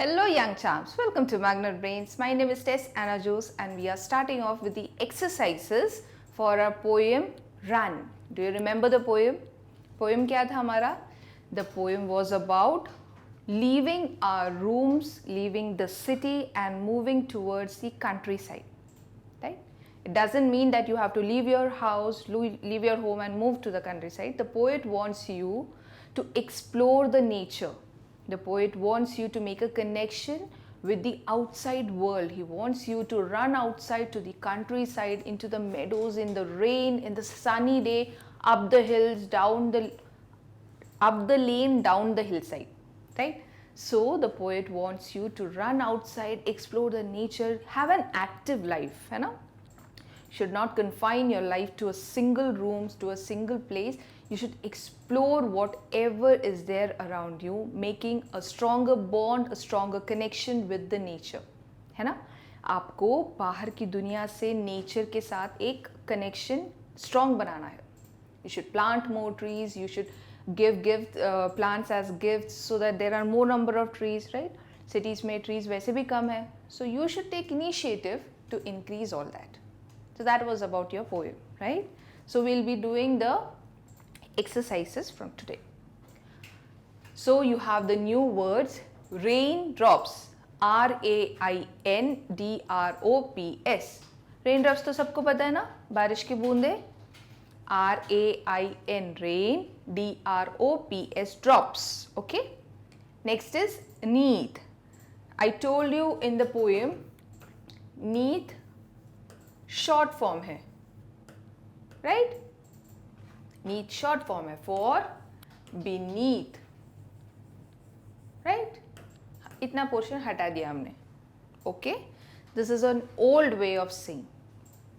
Hello young champs, welcome to Magnet Brains. My name is Tess Anna Jose and we are starting off with the exercises for our poem Run. Do you remember the poem? Poem क्या था हमारा? The poem was about leaving our rooms, leaving the city and moving towards the countryside. Right? It doesn't mean that you have to leave your house, leave your home and move to the countryside. The poet wants you to explore the nature. The poet wants you to make a connection with the outside world. He wants you to run outside to the countryside, into the meadows, in the rain, in the sunny day, up the hills, up the lane, down the hillside, right? So the poet wants you to run outside, explore the nature, have an active life, है ना? Should not confine your life to a single room, to a single place. You should explore whatever is there around you, making a stronger bond, a stronger connection with the nature, है ना? आपको बाहर की दुनिया से nature के साथ एक कनेक्शन स्ट्रॉन्ग बनाना है. You should plant more trees. You should give plants as gifts so that there are more number of trees, right? Cities में trees वैसे भी कम है. So you should take initiative to increase all that. So that was about your poem, right? So we'll be doing the exercises from today. So you have the new words raindrops, RAINDROPS. Raindrops तो सबको पता है ना, बारिश की बूंदे. RAIN, rain, DROPS, drops. Okay. Next is neath. I told you in the poem, neath short form है, right? Neath short form है for beneath, right? इतना पोर्शन हटा दिया हमने. Okay. This is an old way of saying.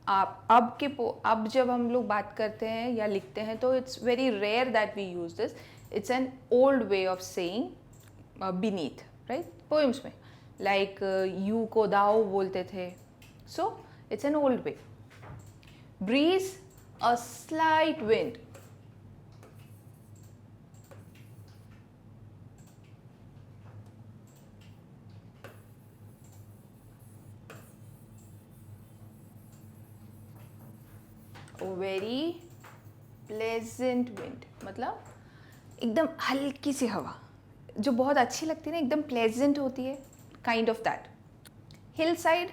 अब जब हम लोग बात करते हैं या लिखते हैं तो it's very rare that we use this. It's an old way of saying beneath, right? Poems में लाइक यू को दाओ बोलते थे. So it's an old way. Breeze, a slight wind. Very pleasant wind मतलब एकदम हल्की सी हवा जो बहुत अच्छी लगती है ना, एकदम प्लेजेंट होती है, kind of that. Hill side,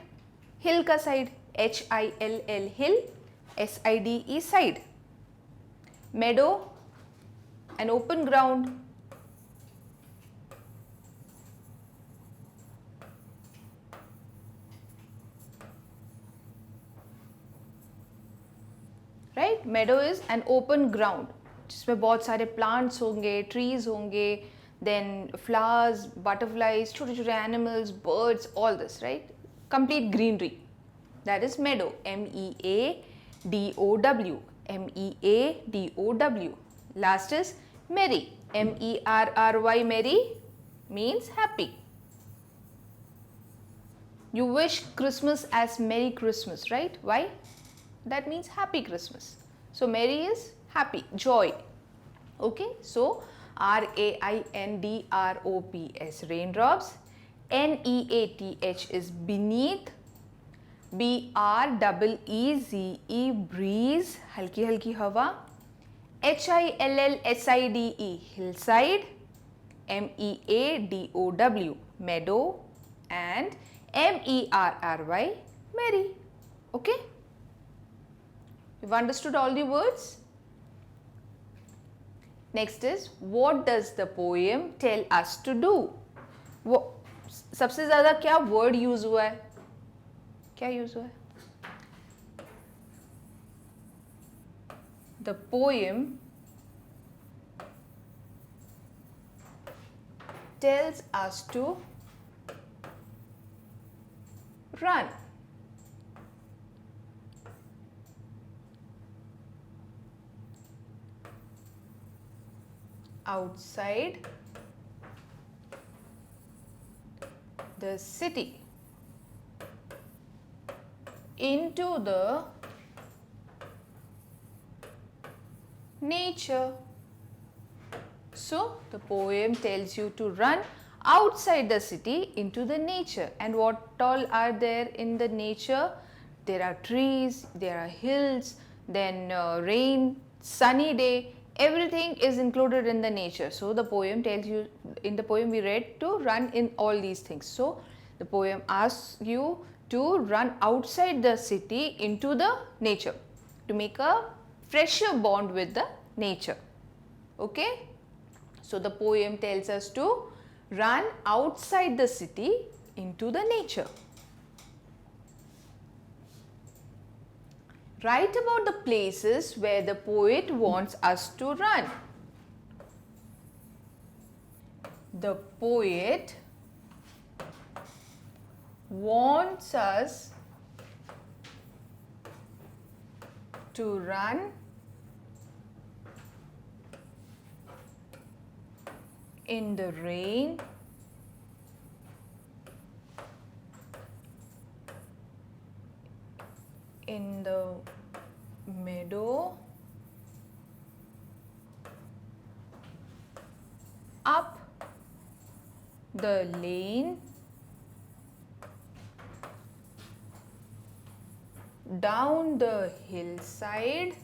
hill का side, HILL, hill, SIDE, side. Meadow, an open ground. Right? Meadow is an open ground जिसमें बहुत सारे प्लांट्स होंगे, ट्रीज होंगे, देन फ्लावर्स, बटरफ्लाइज, छोटे छोटे animals, birds, all this, right? Complete greenery. That is Medo, MEADOW, MEADOW. Last is मेरी, MERRY, मेरी means happy. You wish Christmas as Merry Christmas, right? Why? That means happy Christmas. So merry is happy, joy. Okay, so RAINDROPS, raindrops. NEATH is beneath. BREEZE, breeze, हल्की हल्की हवा. HILLSIDE, hillside. MEADOW, meadow. And MERRY, merry. Okay? You've understood all the words? Next is, what does the poem tell us to do? सबसे ज़्यादा क्या word use हुआ है? क्या use हुआ है? The poem tells us to run. Outside the city, into the nature. So the poem tells you to run outside the city into the nature. And what all are there in the nature? There are trees, there are hills, then rain, sunny day, everything is included in the nature. So the poem tells you, in the poem we read, to run in all these things. So the poem asks you to run outside the city into the nature, to make a fresher bond with the nature. Okay? So the poem tells us to run outside the city into the nature. Write about the places where the poet wants us to run. The poet wants us to run in the rain, in the meadow, up the lane, down the hillside,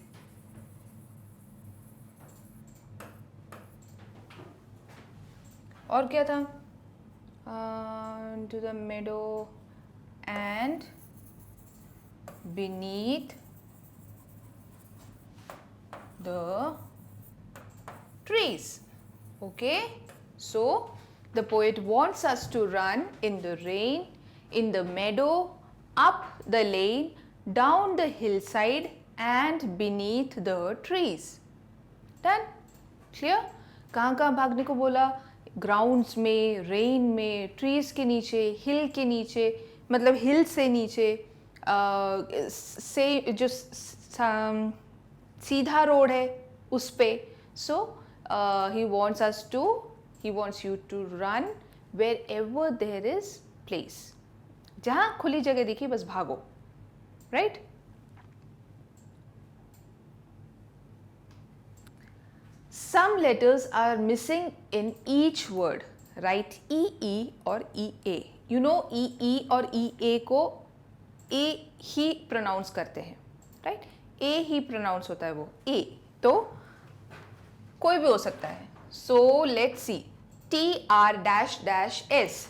और क्या था? To the meadow and beneath the trees. Okay, so the poet wants us to run in the rain, in the meadow, up the lane, down the hillside and beneath the trees. Done? Clear? कहाँ कहाँ भागने को बोला? Grounds में, rain में, trees के नीचे, हिल के नीचे, मतलब हिल से नीचे, से जो सीधा रोड है उस पे. सो ही wants you to run wherever there is place. जहाँ खुली जगह दिखी बस भागो. Right? Some letters are missing in each word. Write EE or EA. You know EE और EA को A ही pronounce करते हैं. Right? A ही pronounce होता है वो. A. तो कोई भी हो सकता है. So let's see. TR-S.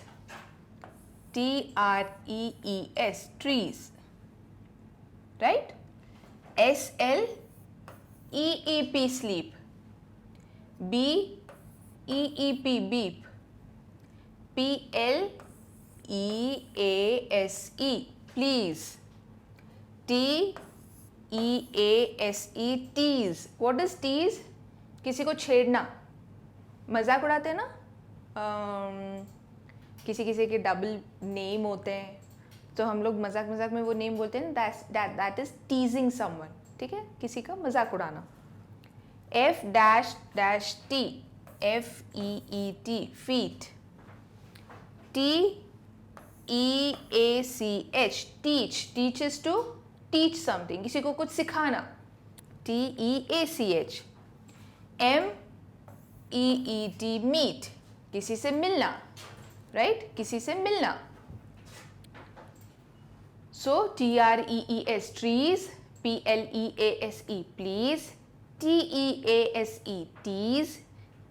TREES. Trees. Right? SLEEP. Sleep. BEEP. Beep. PLEASE. Please. TEASE. Tease. What is tease? किसी को छेड़ना, मजाक उड़ाते हैं ना. किसी किसी के डबल नेम होते हैं तो हम लोग मजाक मजाक में वो नेम बोलते हैं. That is टीजिंग someone. ठीक है, किसी का मजाक उड़ाना. F-T. FEET. Feet. TEACH. Teach. Teaches to teach something. किसी को कुछ सिखाना. TEACH. MEET. Meet. किसी से मिलना. Right? किसी से मिलना. So TREES. Trees. PLEASE. Please. TEASE. Tease.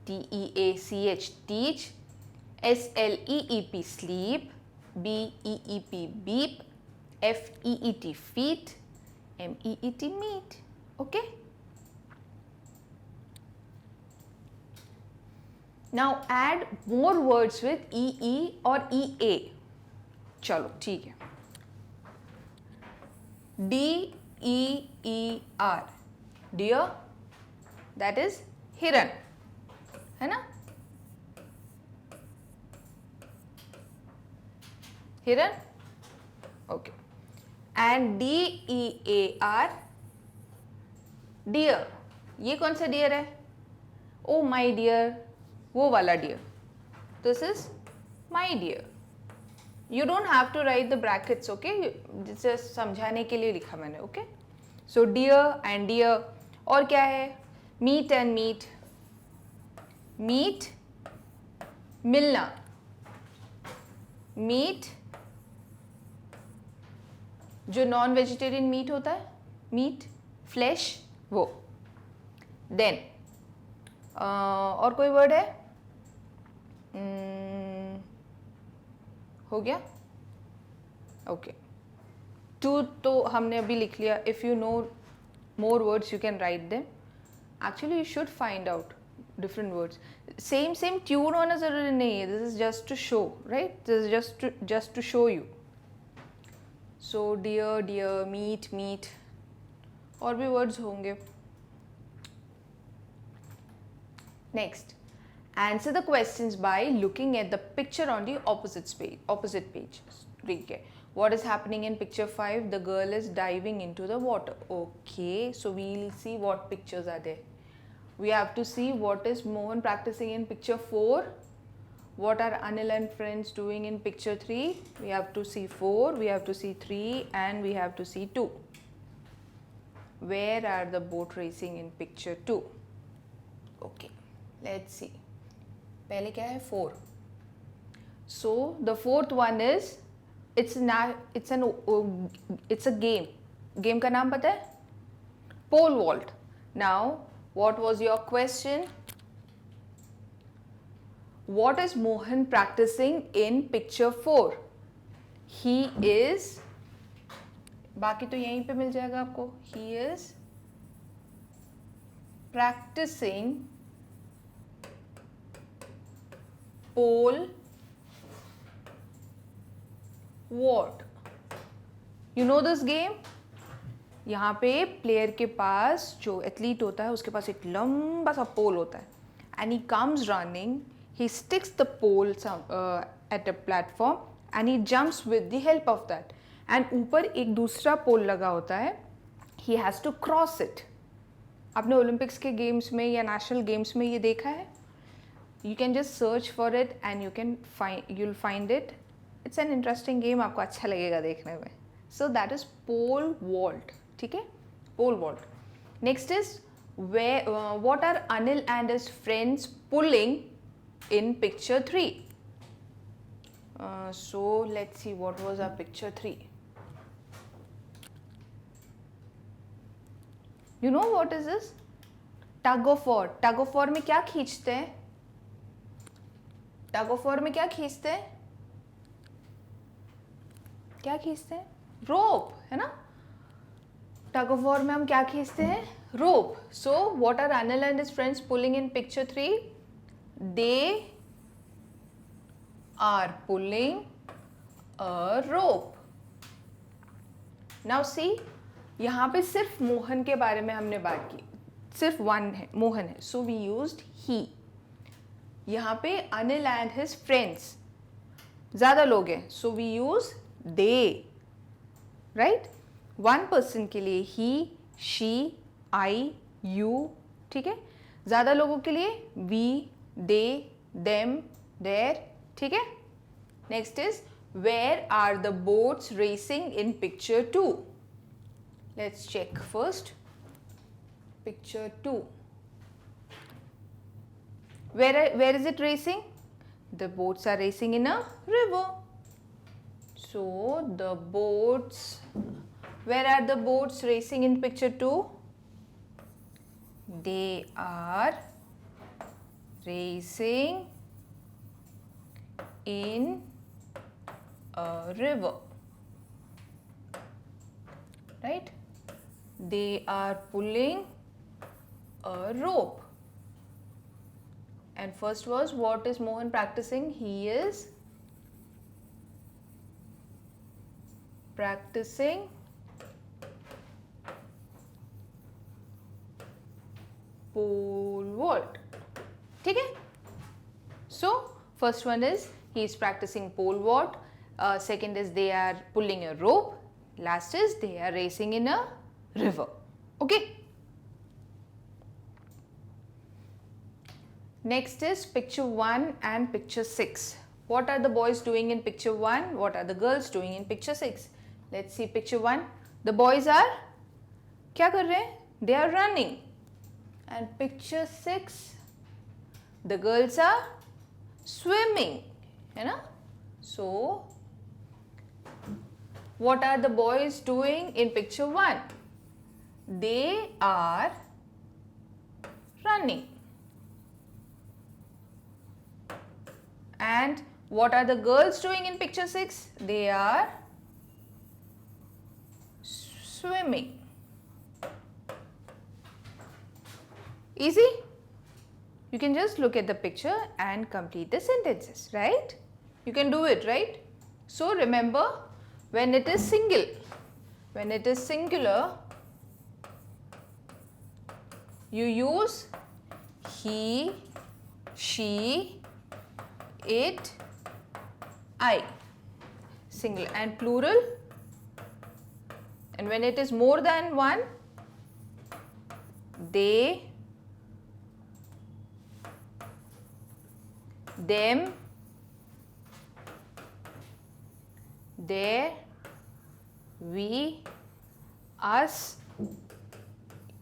TEACH. Teach. SLEEP. Sleep. BEEP. Beep. FEET. Feet. MEET. Meet. Okay. Now add more words with EE or EA. चलो ठीक है. DEER. Deer. That is हिरन, है ना? हिरन. Okay. And DEAR. Deer. ये कौन सा डियर है? Oh my dear. वो वाला dear. This is my dear. You don't have to write the brackets, okay? Just समझाने के लिए लिखा मैंने. Okay? So dear and dear. और क्या है? Meet and meet. Meet, मिलना. मीट, जो नॉन वेजिटेरियन मीट होता है, मीट, फ्लैश, वो. देन और कोई वर्ड है? हो गया. ओके. टू तो हमने अभी लिख लिया. If you know more words you can write them. Actually you should find out different words. Same tune होना ज़रूरी नहीं है. This is just to show, right? This is just to show you. So deer, meat, और भी words होंगे. Next, answer the questions by looking at the picture on the opposite page. Okay, what is happening in picture 5? The girl is diving into the water. Okay, so we'll see what pictures are there. We have to see what is Mohan practicing in picture 4. What are Anil and friends doing in picture 3? We have to see 4, we have to see 3, and we have to see 2. Where are the boat racing in picture 2? Okay, let's see. पहले क्या है? 4. So the fourth one is it's a game. Game का नाम पता है? Pole vault. Now what was your question? What is Mohan practicing in picture 4? He is, बाकी तो यहीं पे मिल जाएगा आपको. He is practicing pole vault. You know this game? यहाँ पे प्लेयर के पास, जो एथलीट होता है, उसके पास एक लंबा सा पोल होता है. And he comes running, he sticks the pole at a platform and he jumps with the help of that. And ऊपर एक दूसरा पोल लगा होता है. He has to cross it. आपने ओलंपिक्स के गेम्स में या नेशनल गेम्स में ये देखा है? You can just search for it and you'll find it. It's an interesting game. आपको अच्छा लगेगा देखने में. So that is pole vault. ठीक है? Pole vault. Next is what are Anil and his friends pulling in picture 3? So let's see what was our picture 3. You know what is this? Tug of war. Tug of war में क्या खींचते हैं? Tug of war में क्या खींचते हैं? क्या खींचते हैं? रोप, है ना? टग ऑफ वॉर में हम क्या खींचते हैं? Rope. So what are Anil and his friends pulling in picture 3? They are pulling a rope. Now see, यहाँ पे सिर्फ मोहन के बारे में हमने बात की. सिर्फ वन है, मोहन है. So we used he. यहाँ पे अनिल एंड हिज फ्रेंड्स, ज़्यादा लोग हैं, so we use they. Right? One person के लिए ही, शी, आई, यू. ठीक है? ज़्यादा लोगों के लिए वी, दे, देम, देयर. ठीक है? Next is where are the boats racing in picture 2? Let's check first. Picture 2. Where is it racing? The boats are racing in a river. So the boats, where are the boats racing in picture 2? They are racing in a river. Right? They are pulling a rope. And first was, what is Mohan practicing? He is practicing pole vault. ठीक है? So first one is he is practicing pole vault. Second is they are pulling a rope. Last is they are racing in a river. Okay? Next is picture 1 and picture 6. What are the boys doing in picture 1? What are the girls doing in picture 6? Let's see picture 1. The boys are क्या कर रहे हैं? They are running. And picture 6, the girls are swimming. है ना? So what are the boys doing in picture 1? They are running. And what are the girls doing in picture 6? They are swimming. Easy? You can just look at the picture and complete the sentences, right? You can do it, right? So remember, when it is single, when it is singular, you use he, she, it, I. Single. And plural, and when it is more than one, they, them, their, we, us,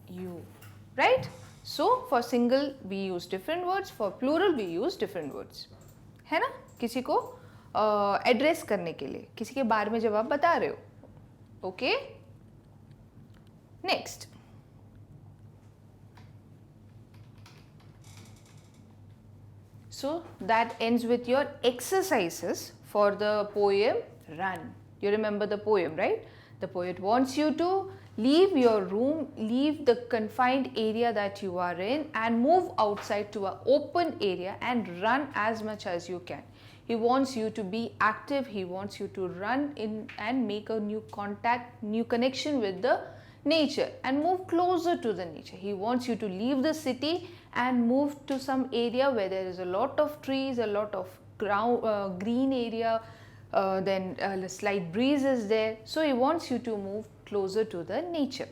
you, right? So for single we use different words, for plural we use different words, है ना? किसी को address करने के लिए, किसी के बारे में जब आप बता रहे हो, okay? Next, so that ends with your exercises for the poem Run. You remember the poem, right? The poet wants you to leave your room, leave the confined area that you are in and move outside to an open area and run as much as you can. He wants you to be active, he wants you to run in and make a new contact, new connection with the nature and move closer to the nature. He wants you to leave the city and move to some area where there is a lot of trees, a lot of green area, then a slight breeze is there. So he wants you to move closer to the nature.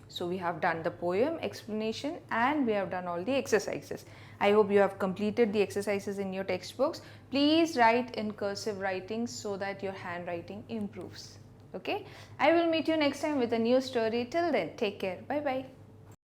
So we have done the poem explanation and we have done all the exercises. I hope you have completed the exercises in your textbooks. Please write in cursive writing so that your handwriting improves. Okay, I will meet you next time with a new story. Till then, take care. Bye bye.